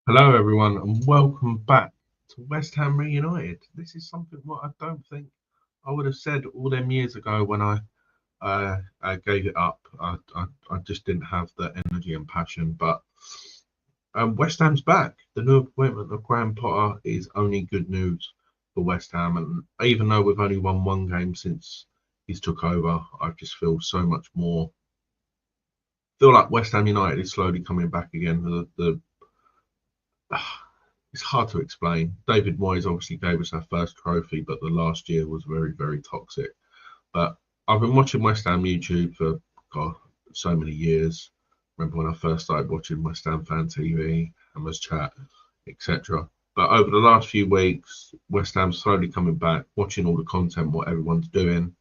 Hello, everyone, and welcome back to West Ham Reunited. This is something what I don't think I would have said all them years ago when I gave it up. I just didn't have the energy and passion. But West Ham's back. The new appointment of Graham Potter is only good news for West Ham. And even though we've only won one game since he's took over, I just feel so much more. Feel like West Ham United is slowly coming back again. The It's hard to explain. David Moyes obviously gave us our first trophy, but the last year was very, very toxic. But I've been watching West Ham YouTube for God, so many years. Remember when I first started watching West Ham Fan TV, Hammers Chat, etc. But over the last few weeks, West Ham's slowly coming back, watching all the content, what everyone's doing,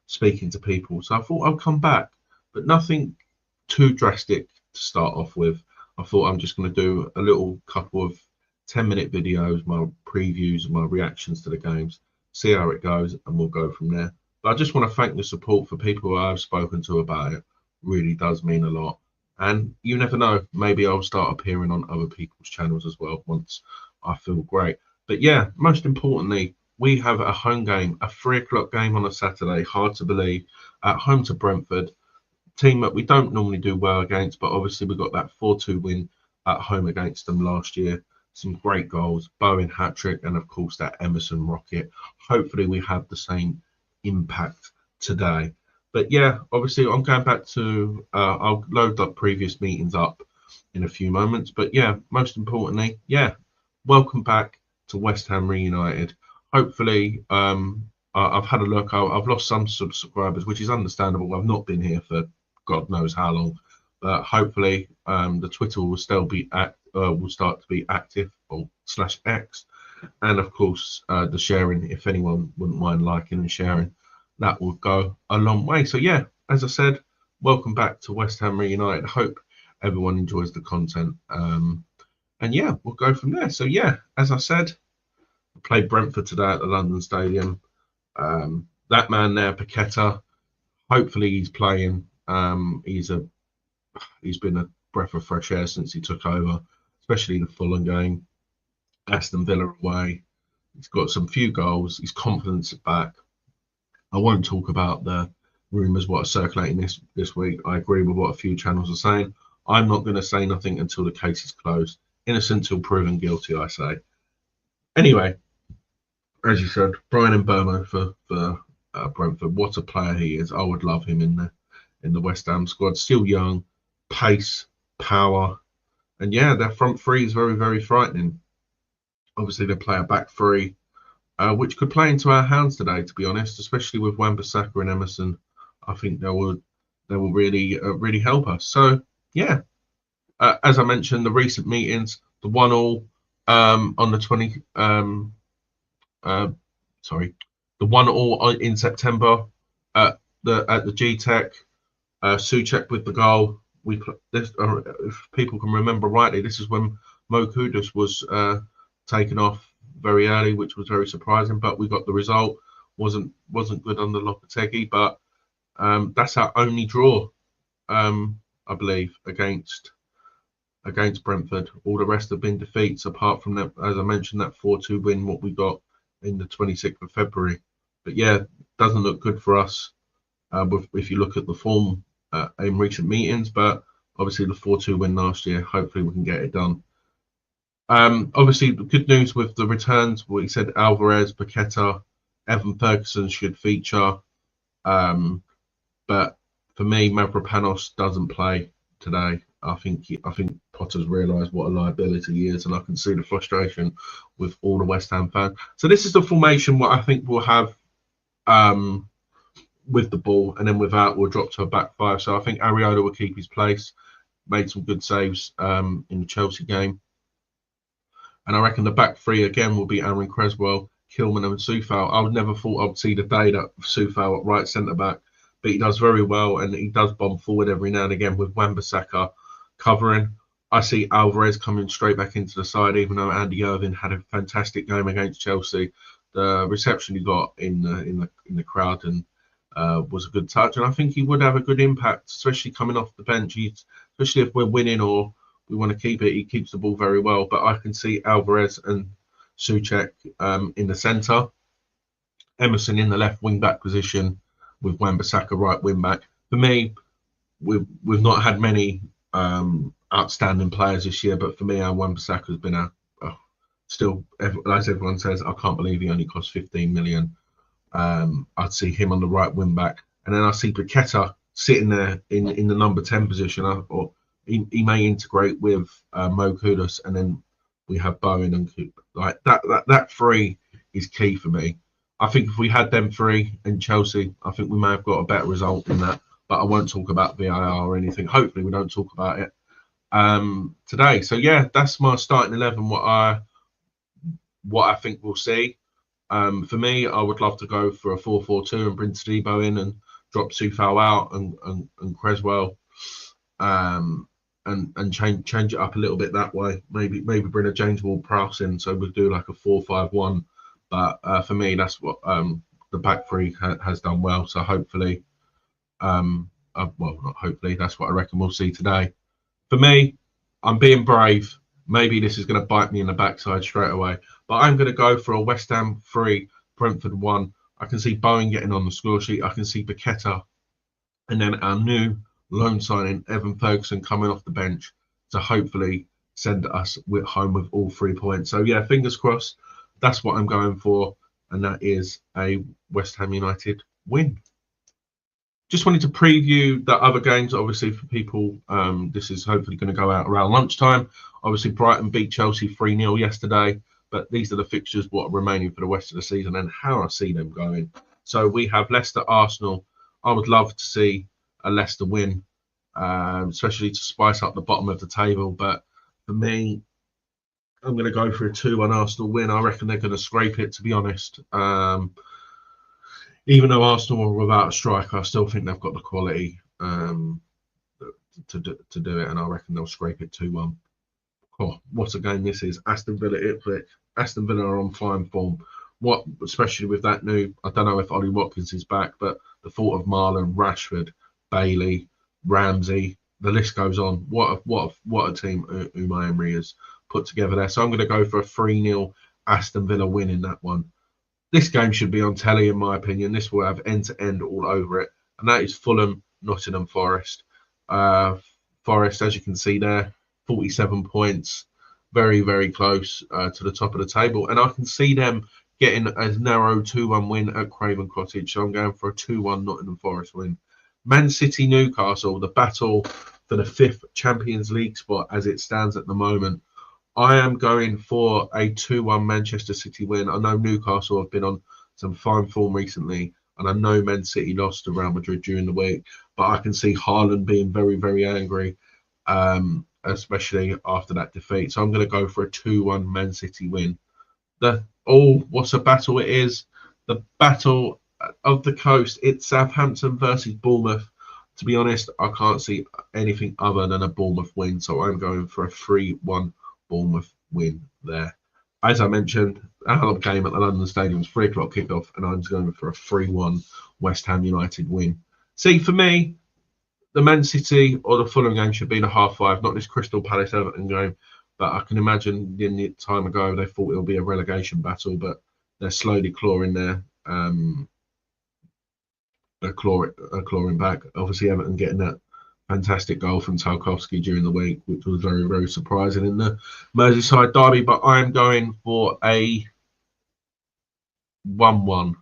speaking to people. So I thought I'll come back, but nothing too drastic to start off with. I thought I'm just going to do a little couple of 10-minute videos, my previews, my reactions to the games, see how it goes, and we'll go from there. But I just want to thank the support for people who I've spoken to about it. Really does mean a lot. And you never know, maybe I'll start appearing on other people's channels as well once I feel great. But yeah, most importantly, we have a home game, a 3 o'clock game on a Saturday, hard to believe, at home to Brentford, team that we don't normally do well against, but obviously we got that 4-2 win at home against them last year. Some great goals, Bowen hat trick, and of course that Emerson rocket. Hopefully we have the same impact today. But yeah, obviously I'm going back to. I'll load up previous meetings up in a few moments. But yeah, most importantly, yeah, welcome back to West Ham Reunited. Hopefully, I've had a look. I've lost some subscribers, which is understandable. I've not been here for God knows how long, but hopefully the Twitter will still be will start to be active or /X, and of course the sharing. If anyone wouldn't mind liking and sharing, that will go a long way. So yeah, as I said, welcome back to West Ham Reunited. Hope everyone enjoys the content. And yeah, we'll go from there. So yeah, as I said, I played Brentford today at the London Stadium. That man there, Paqueta, hopefully he's playing. He's been a breath of fresh air since he took over, especially the Fulham game, Aston Villa away. He's got some few goals. His confidence is back. I won't talk about the rumours what are circulating this week. I agree with what a few channels are saying. I'm not going to say nothing until the case is closed. Innocent till proven guilty, I say. Anyway, as you said, Brian Mbomo for Brentford. What a player he is! I would love him in the West Ham squad. Still young, pace, power, and yeah, their front three is very, very frightening. Obviously, they play a back three, which could play into our hands today, to be honest, especially with Wan-Bissaka and Emerson. I think they will really help us. So yeah, as I mentioned, the recent meetings, the 1-1 on the 20 uh, sorry, the 1-1 in September at the G-Tech. Suchek with the goal. If people can remember rightly, this is when Mo Kudus was taken off very early, which was very surprising. But we got the result. wasn't good under Lopetegui, but that's our only draw, I believe, against Brentford. All the rest have been defeats, apart from that, as I mentioned, that 4-2 win, what we got in the 26th of February. But yeah, doesn't look good for us if you look at the form in recent meetings. But obviously, the 4-2 win last year, hopefully we can get it done. Obviously, the good news with the returns, we said Alvarez, Paqueta, Evan Ferguson should feature. But for me, Mavropanos doesn't play today. I think Potter's realised what a liability he is, and I can see the frustration with all the West Ham fans. So this is the formation what I think we'll have with the ball, and then without we'll drop to a back five. So I think Ariola will keep his place, made some good saves in the Chelsea game. And I reckon the back three again will be Aaron Creswell, Kilman and Soufal. I would never thought I'd see the day that Soufal at right centre back, but he does very well, and he does bomb forward every now and again with Wan-Bissaka covering. I see Alvarez coming straight back into the side, even though Andy Irvine had a fantastic game against Chelsea. The reception he got in the crowd and was a good touch, and I think he would have a good impact, especially coming off the bench. Especially if we're winning or We want to keep it. He keeps the ball very well, but I can see Alvarez and Souček in the centre, Emerson in the left wing back position, with Wan-Bissaka right wing back. For me, we've not had many outstanding players this year, but for me, our Wan-Bissaka has been still, as everyone says, I can't believe he only cost 15 million. I'd see him on the right wing back, and then I see Paqueta sitting there in the number 10 position, or he may integrate with Mo Kudus, and then we have Bowen and like that three is key for me. I think if we had them three in Chelsea, I think we may have got a better result in that. But I won't talk about VAR or anything. Hopefully, we don't talk about it today. So yeah, that's my starting 11. What I think we'll see. For me, I would love to go for a 4-4-2 and bring Todibo in and drop Soufal out and Creswell, and change it up a little bit that way. Maybe bring a James Ward-Prowse in, so we'll do like a 4-5-1. But for me, that's what the back three has done well. So hopefully, well, not hopefully, that's what I reckon we'll see today. For me, I'm being brave. Maybe this is going to bite me in the backside straight away, but I'm going to go for a West Ham 3, Brentford 1. I can see Bowen getting on the score sheet. I can see Paqueta, and then our new loan signing, Evan Ferguson, coming off the bench to hopefully send us home with all 3 points. So yeah, fingers crossed. That's what I'm going for, and that is a West Ham United win. Just wanted to preview the other games, obviously, for people. This is hopefully going to go out around lunchtime. Obviously, Brighton beat Chelsea 3-0 yesterday, but these are the fixtures what are remaining for the rest of the season and how I see them going. So we have Leicester-Arsenal. I would love to see a Leicester win, especially to spice up the bottom of the table. But for me, I'm going to go for a 2-1 Arsenal win. I reckon they're going to scrape it, to be honest. Even though Arsenal are without a striker, I still think they've got the quality to do it, and I reckon they'll scrape it 2-1. Oh, what a game this is. Aston Villa, Ipswich. Aston Villa are on fine form. Especially with that new, I don't know if Ollie Watkins is back, but the thought of Marlon, Rashford, Bailey, Ramsey, the list goes on. What a team Unai Emery has put together there. So I'm going to go for a 3-0 Aston Villa win in that one. This game should be on telly, in my opinion. This will have end-to-end all over it. And that is Fulham, Nottingham Forest. Forest, as you can see there, 47 points. Very, very close to the top of the table. And I can see them getting a narrow 2-1 win at Craven Cottage. So I'm going for a 2-1 Nottingham Forest win. Man City, Newcastle, the battle for the 5th Champions League spot as it stands at the moment. I am going for a 2-1 Manchester City win. I know Newcastle have been on some fine form recently, and I know Man City lost to Real Madrid during the week, but I can see Haaland being very, very angry, especially after that defeat. So I'm going to go for a 2-1 Man City win. What a battle it is. The battle of the coast. It's Southampton versus Bournemouth. To be honest, I can't see anything other than a Bournemouth win, so I'm going for a 3-1 Bournemouth win there. As I mentioned, our game at the London Stadium is 3 o'clock kickoff, and I'm going for a 3-1 West Ham United win. See, for me, the Man City or the Fulham game should be the 5:30, not this Crystal Palace Everton game. But I can imagine in the time ago they thought it would be a relegation battle, but they're slowly clawing clawing back. Obviously, Everton getting that fantastic goal from Tarkowski during the week, which was very, very surprising in the Merseyside derby. But I am going for a 1-1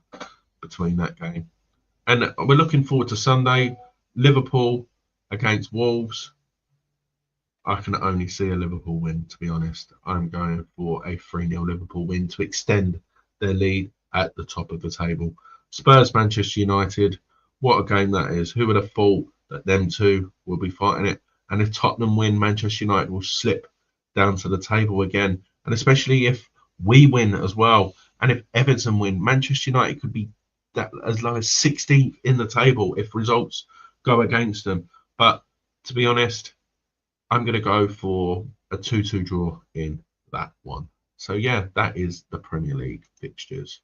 between that game. And we're looking forward to Sunday, Liverpool against Wolves. I can only see a Liverpool win, to be honest. I'm going for a 3-0 Liverpool win to extend their lead at the top of the table. Spurs, Manchester United. What a game that is. Who would have thought that them two will be fighting it? And if Tottenham win, Manchester United will slip down to the table again. And especially if we win as well. And if Everton win, Manchester United could be that as low as 16th in the table if results go against them. But to be honest, I'm going to go for a 2-2 draw in that one. So yeah, that is the Premier League fixtures.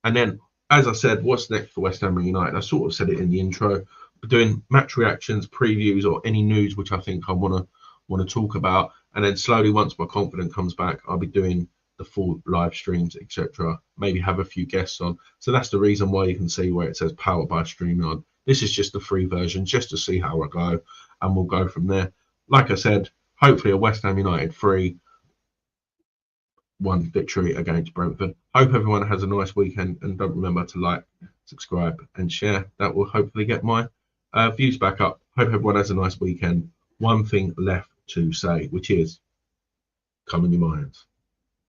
And then, as I said, what's next for West Ham United? I sort of said it in the intro. We're doing match reactions, previews, or any news which I think I want to talk about. And then slowly, once my confidence comes back, I'll be doing the full live streams, etc. Maybe have a few guests on. So that's the reason why you can see where it says powered by StreamYard. This is just the free version, just to see how I go, and we'll go from there. Like I said, hopefully a West Ham United 3-1 victory against Brentford. Hope everyone has a nice weekend, and don't remember to like, subscribe, and share. That will hopefully get my views back up. Hope everyone has a nice weekend. One thing left to say, which is come in your minds.